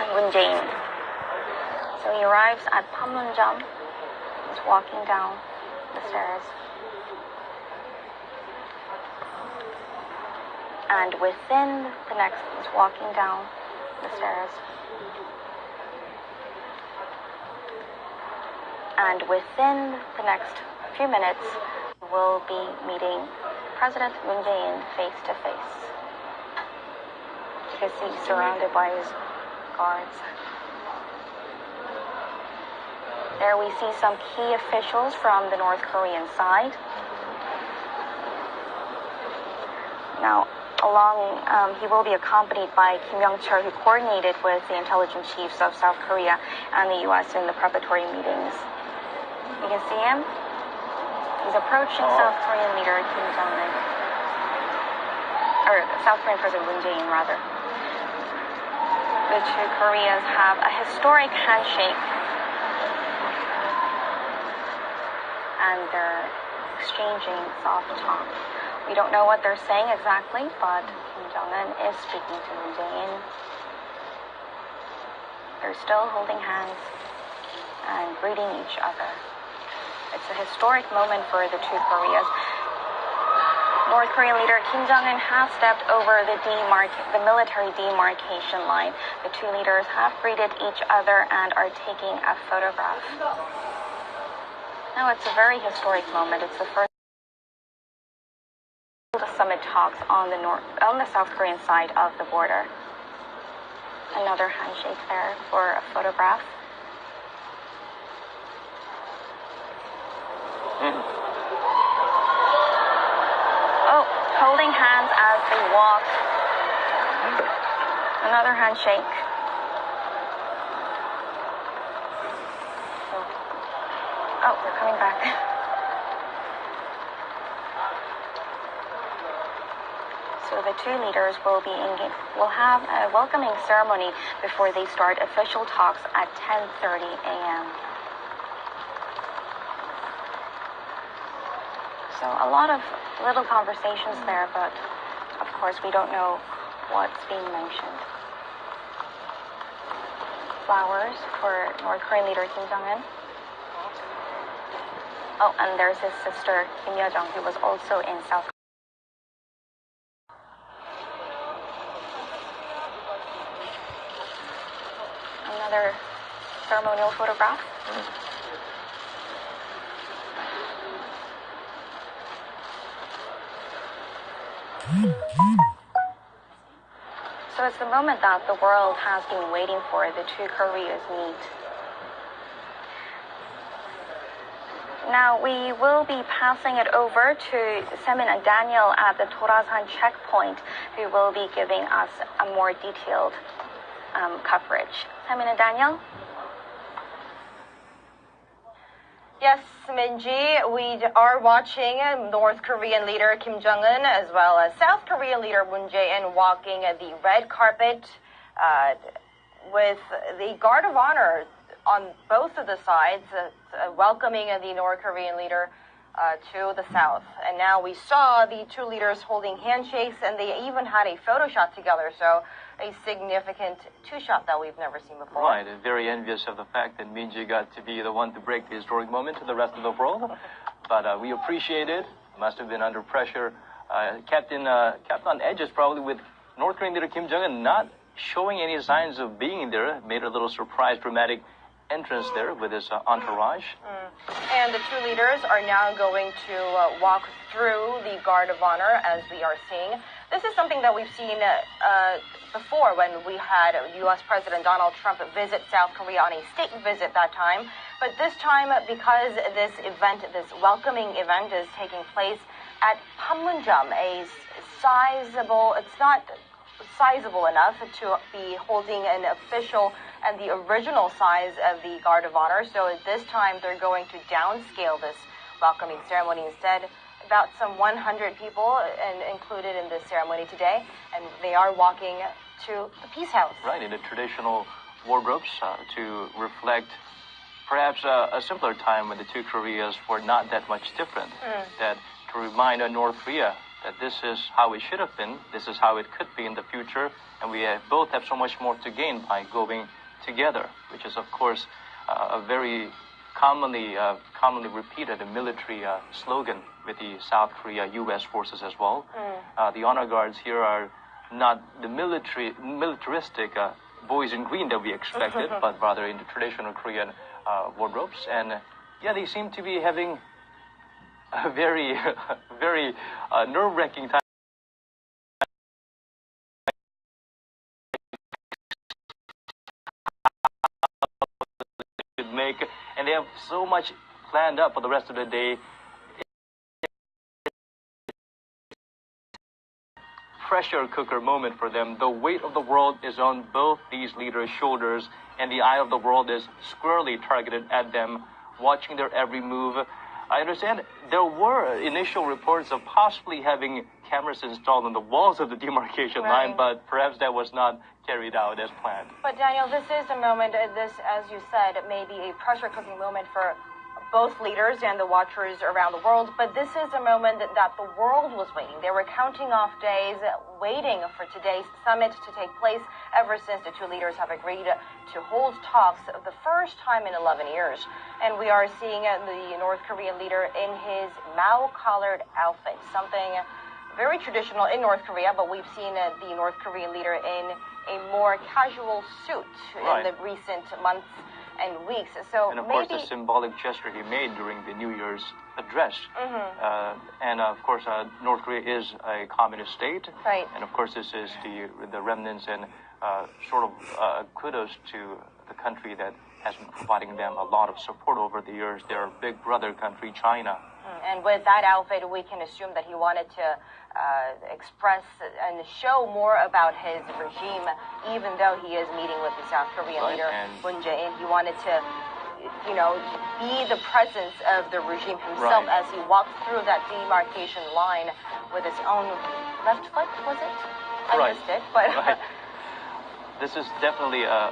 Moon Jae-in. So he arrives at Panmunjom. He's walking down the stairs. And within the next, he's walking down the stairs. And within the next few minutes, we'll be meeting President Moon Jae-in face to face. You can see he's surrounded by his guards. There we see some key officials from the North Korean side. Now, he will be accompanied by Kim Young-chul, who coordinated with the intelligence chiefs of South Korea and the U.S. in the preparatory meetings. You can see him. He's approaching South Korean leader Kim Jong-un, or South Korean President Moon Jae-in, rather. The two Koreas have a historic handshake, and they're exchanging soft talk. We don't know what they're saying exactly, but Kim Jong-un is speaking to Moon Jae-in. They're still holding hands and greeting each other. It's a historic moment for the two Koreas. North Korean leader Kim Jong-un has stepped over the military demarcation line. The two leaders have greeted each other and are taking a photograph. Now, it's a very historic moment. It's the first summit talks on the South Korean side of the border. Another handshake there for a photograph. Holding hands as they walk. Another handshake. They're coming back. So the two leaders will have a welcoming ceremony before they start official talks at 10:30 a.m. So a lot of little conversations there, but of course we don't know what's being mentioned. Flowers for North Korean leader Kim Jong-un. And there's his sister Kim Yo-jong, who was also in South Korea. Another ceremonial photograph. So it's the moment that the world has been waiting for. The two Koreas meet. Now we will be passing it over to Semin and Daniel at the Torasan checkpoint, who will be giving us a more detailed coverage. Semin and Daniel? Yes, Minji, we are watching North Korean leader Kim Jong-un as well as South Korean leader Moon Jae-in walking the red carpet with the guard of honor on both of the sides, welcoming the North Korean leader to the south. And now we saw the two leaders holding handshakes, and they even had a photo shot together. So a significant two-shot that we've never seen before. Right, and very envious of the fact that Minji got to be the one to break the historic moment to the rest of the world. But we appreciate it. Must have been under pressure. Kept on edges probably with North Korean leader Kim Jong-un not showing any signs of being there. Made a little surprise, dramatic entrance there with his entourage. And the two leaders are now going to walk through the guard of honor, as we are seeing. This is something that we've seen before when we had U.S. President Donald Trump visit South Korea on a state visit that time. But this time, because this event, this welcoming event is taking place at Panmunjom, it's not sizable enough to be holding an official and the original size of the Guard of Honor. So at this time, they're going to downscale this welcoming ceremony. Instead, about some 100 people included in this ceremony today, and they are walking to the Peace House. Right, in the traditional wardrobes to reflect perhaps a simpler time when the two Koreas were not that much different. That to remind North Korea that this is how it should have been, this is how it could be in the future, and we both have so much more to gain by going together, which is, of course, a very commonly repeated military slogan with the South Korea U.S. forces as well. The honor guards here are not the militaristic boys in green that we expected, but rather in the traditional Korean wardrobes. And yeah, they seem to be having a very, very nerve-wracking time. And they have so much planned up for the rest of the day. Pressure cooker moment for them. The weight of the world is on both these leaders' shoulders, and the eye of the world is squarely targeted at them, watching their every move. I understand there were initial reports of possibly having cameras installed on the walls of the demarcation line, but perhaps that was not carried out as planned. But Daniel, this is a moment, this, as you said, may be a pressure cooking moment for both leaders and the watchers around the world, but this is a moment that the world was waiting. They were counting off days, waiting for today's summit to take place ever since the two leaders have agreed to hold talks the first time in 11 years. And we are seeing the North Korean leader in his Mao-collared outfit, something very traditional in North Korea, but we've seen the North Korean leader in a more casual suit in the recent months and weeks. So and of course, the symbolic gesture he made during the New Year's address. And of course, North Korea is a communist state. Right. And of course, this is the remnants and sort of kudos to the country that has been providing them a lot of support over the years. Their big brother country, China. And with that outfit, we can assume that he wanted to express and show more about his regime, even though he is meeting with the South Korean leader, Moon Jae-in. He wanted to, you know, be the presence of the regime himself as he walked through that demarcation line with his own left foot, was it? I missed it, but... This is definitely a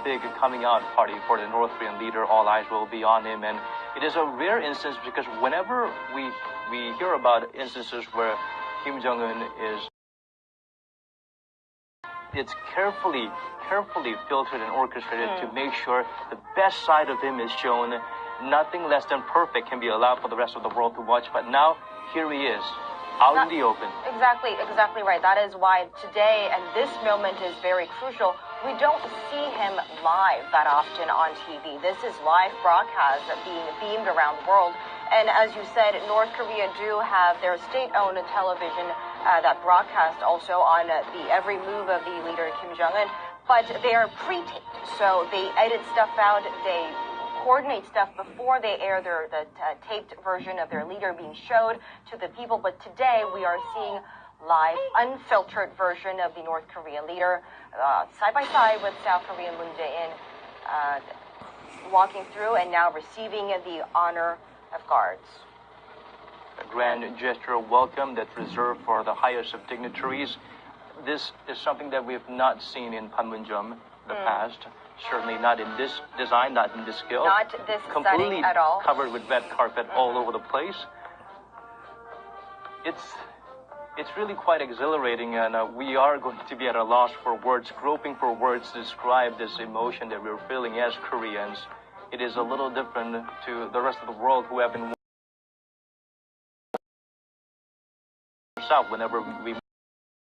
big coming out party for the North Korean leader. All eyes will be on him, and it is a rare instance because whenever we hear about instances where Kim Jong-un it's carefully filtered and orchestrated to make sure the best side of him is shown. Nothing less than perfect can be allowed for the rest of the world to watch. But now here he is, out in the open. Exactly right. That is why today and this moment is very crucial. We don't see him live that often on TV. This is live broadcast being beamed around the world. And as you said, North Korea do have their state-owned television that broadcast also on the every move of the leader Kim Jong-un. But they are pre-taped, so they edit stuff out. They coordinate stuff before they air the taped version of their leader being showed to the people. But today we are seeing live, unfiltered version of the North Korean leader side by side with South Korean Moon Jae-in walking through and now receiving the honor of guards. A grand gesture of welcome that's reserved for the highest of dignitaries. This is something that we have not seen in Panmunjom in the past. Certainly not in this design, not in this scale. Not this completely setting at all. Covered with red carpet all over the place. It's really quite exhilarating, and we are going to be at a loss for words, groping for words to describe this emotion that we're feeling as Koreans. It is a little different to the rest of the world who have been whenever we